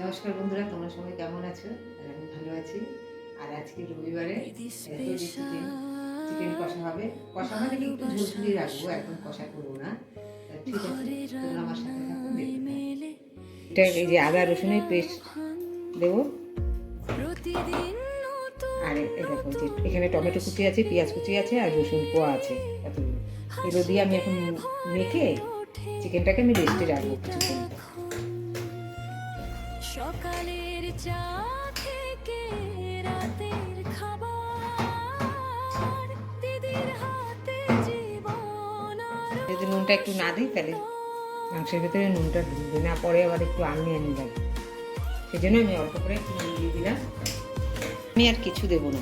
নমস্কার বন্ধুরা, তোমরা সবাই কেমন আছো? আর আমি ভালো আছি। আর আজকে রবিবারে চিকেন কষা হবে। কষা মানে কি একটু ঝোলঝুলি রাখবো, একদম কষা করবো না। ঠিক আছে, তোমরা আমার সাথে থাকো, দেখতে থাকো। এটা এই যে আদা রসুনের পেস্ট দেবো, আর এই দেখো যে এখানে টমেটো কুচি আছে, পেঁয়াজ কুচি আছে, আর রসুন কোয়া আছে। এতগুলো এগুলো দিয়ে আমি এখন মেখে চিকেনটাকে আমি রেস্টে রাখবো কিছুক্ষণ। সকালের চা থেকে রাতের খাবার, দিদির হাতে জীবন। যদি নুনটা একটু না দিই তাহলে মাংসের ভেতরে নুনটা ঢুকবে না, পরে আবার একটু আনি লাগে। সেই জন্য আমি অল্প করে একটু নুন দিয়ে দিলাম। আমি আর কিছু দেবো না।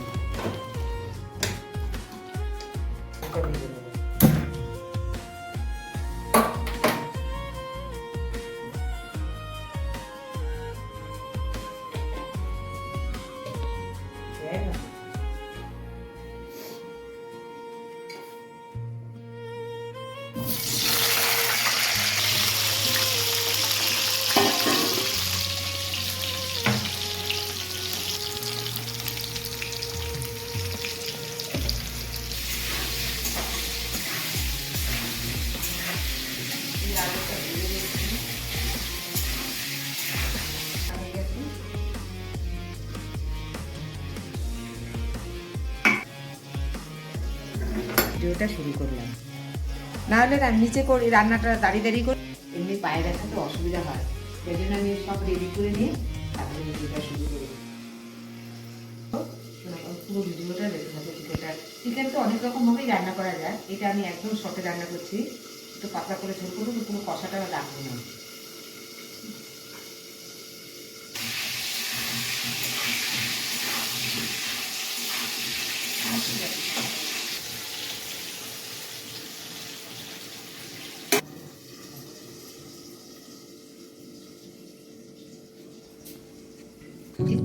ভিডিওটা শুরু করলাম, না হলে নিচে করি রান্নাটা দাঁড়িয়ে দাঁড়িয়ে করি, এমনি পায়ে ব্যথা তো অসুবিধা হয়। সেই জন্য আমি সব রেডি করে নিয়ে তারপরে ভিডিওটা শুরু করি। পুরো ভিডিওটা দেখতে হবে। চিকেন তো অনেক রকমভাবেই রান্না করা যায়, এটা আমি একদম শর্টে রান্না করছি। একটু পাতলা করে ঝোল করবো, তো কোনো কষাটা রাখবো না।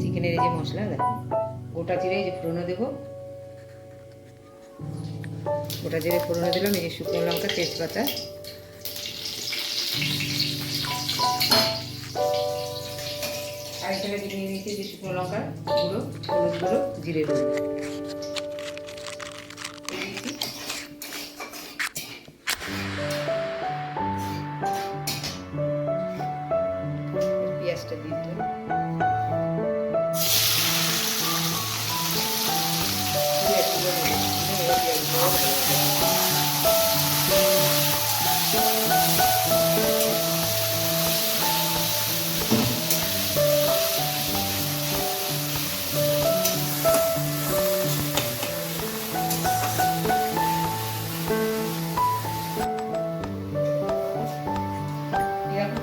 চিকেনের এই যে মশলা দেখো, গোটা জিরে এই যে ফোড়নো দেবো, গোটা জিরে ফোড়নো দিলাম, এই যে শুকনো লঙ্কা, তেজপাতা, আর এখানে দিয়ে নিয়েছি যে শুকনো লঙ্কার গুঁড়ো, হলুদ গুঁড়ো, জিরে গুঁড়ো। পেঁয়াজটা দিয়ে দিলাম,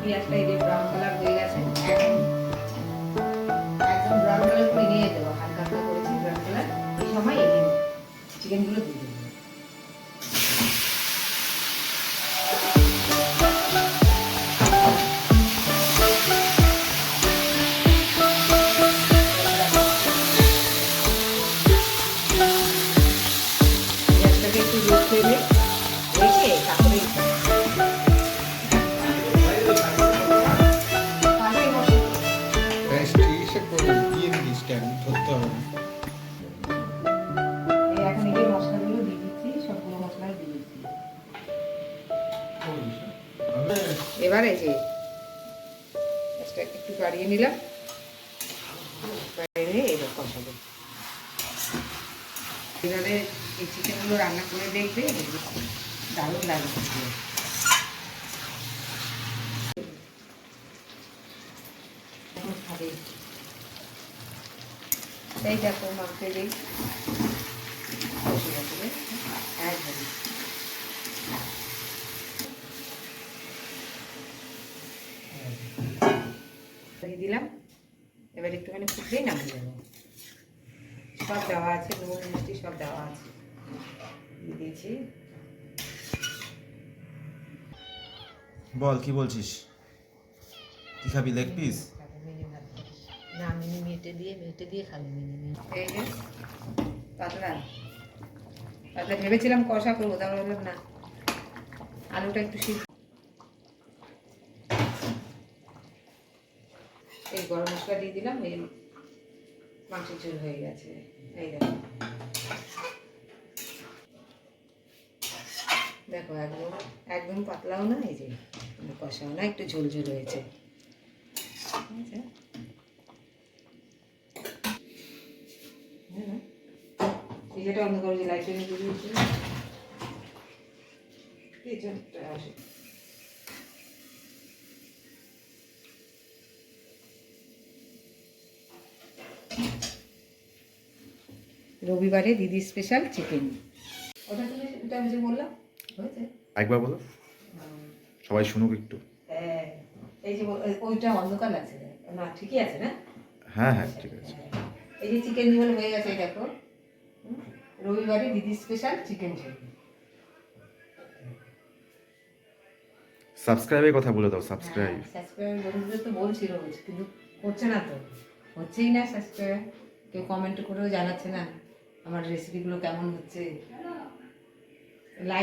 পেঁয়াজটা এই যে ব্রাউন কালার হয়ে গেছে, একদম ব্রাউন কালার করে নিয়ে দেবো, হালকা হালকা করেছি ব্রাউন কালার। এই সময় এই চিকেনগুলো দিয়ে দেবো। পেঁয়াজটাকে একটু লো ফ্লেমে রেখে তারপরে এখন এই যে মশলাগুলো দিয়ে দিচ্ছি, সবগুলো মশলা দিয়ে দিচ্ছি। এবার এই যে একটু বাড়িয়ে নিলাম, বাড়িয়ে নিয়ে এবার কষাবো। এভাবে এই চিকেনগুলো রান্না করে দেখবে, দারুণ লাগবে। খাবে এই দেখো মাংসের এই দিয়ে দিলাম। এবার একটুখানি ফুটলেই নামিয়ে দেবো। সব দেওয়া আছে, নুন মিষ্টি সব দেওয়া আছে, দিয়ে দিয়েছি। বল কি বলছিস? কি খাবি, লেগ পিস? না, মিনি মেটে দিয়ে খাবি। মিনি এই যে পাতলা পাতলা ভেবেছিলাম কষা করবো, তারপর বললাম না, আলুটা একটু এই গরম মশলা দিয়ে দিলাম, এই মাংসের ঝোল হয়ে গেছে। এই দেখো দেখো একদম একদম পাতলাও না, এই যে কষাও না, একটু ঝোল ঝোল হয়েছে। আচ্ছা এই যেটা অন্য করে যে লাইটে নিয়ে দিয়েছে পেছনটা আসে। রবিবারে দিদি স্পেশাল চিকেন। ওটা তুমি ওটা আমি যে বললাম হয়েছে। একবার বলো, সবাই শুনুক একটু। হ্যাঁ এই যে ওইটা অন্ধকার লাগছে না, ঠিকই আছে না? হ্যাঁ হ্যাঁ ঠিক আছে। এই যে চিকেন ঝোল হয়ে গেছে, এই দেখো রবিবারে দিদি স্পেশাল চিকেন ঝোল। সাবস্ক্রাইবের কথা বলে দাও, সাবস্ক্রাইব। সাবস্ক্রাইব বন্ধুদের তো বলছি রোজ, কিন্তু হচ্ছে না তো, হচ্ছেই না সাবস্ক্রাইব। কেউ কমেন্ট করেও জানাচ্ছে না আমার রেসিপিগুলো কেমন হচ্ছে। লাইক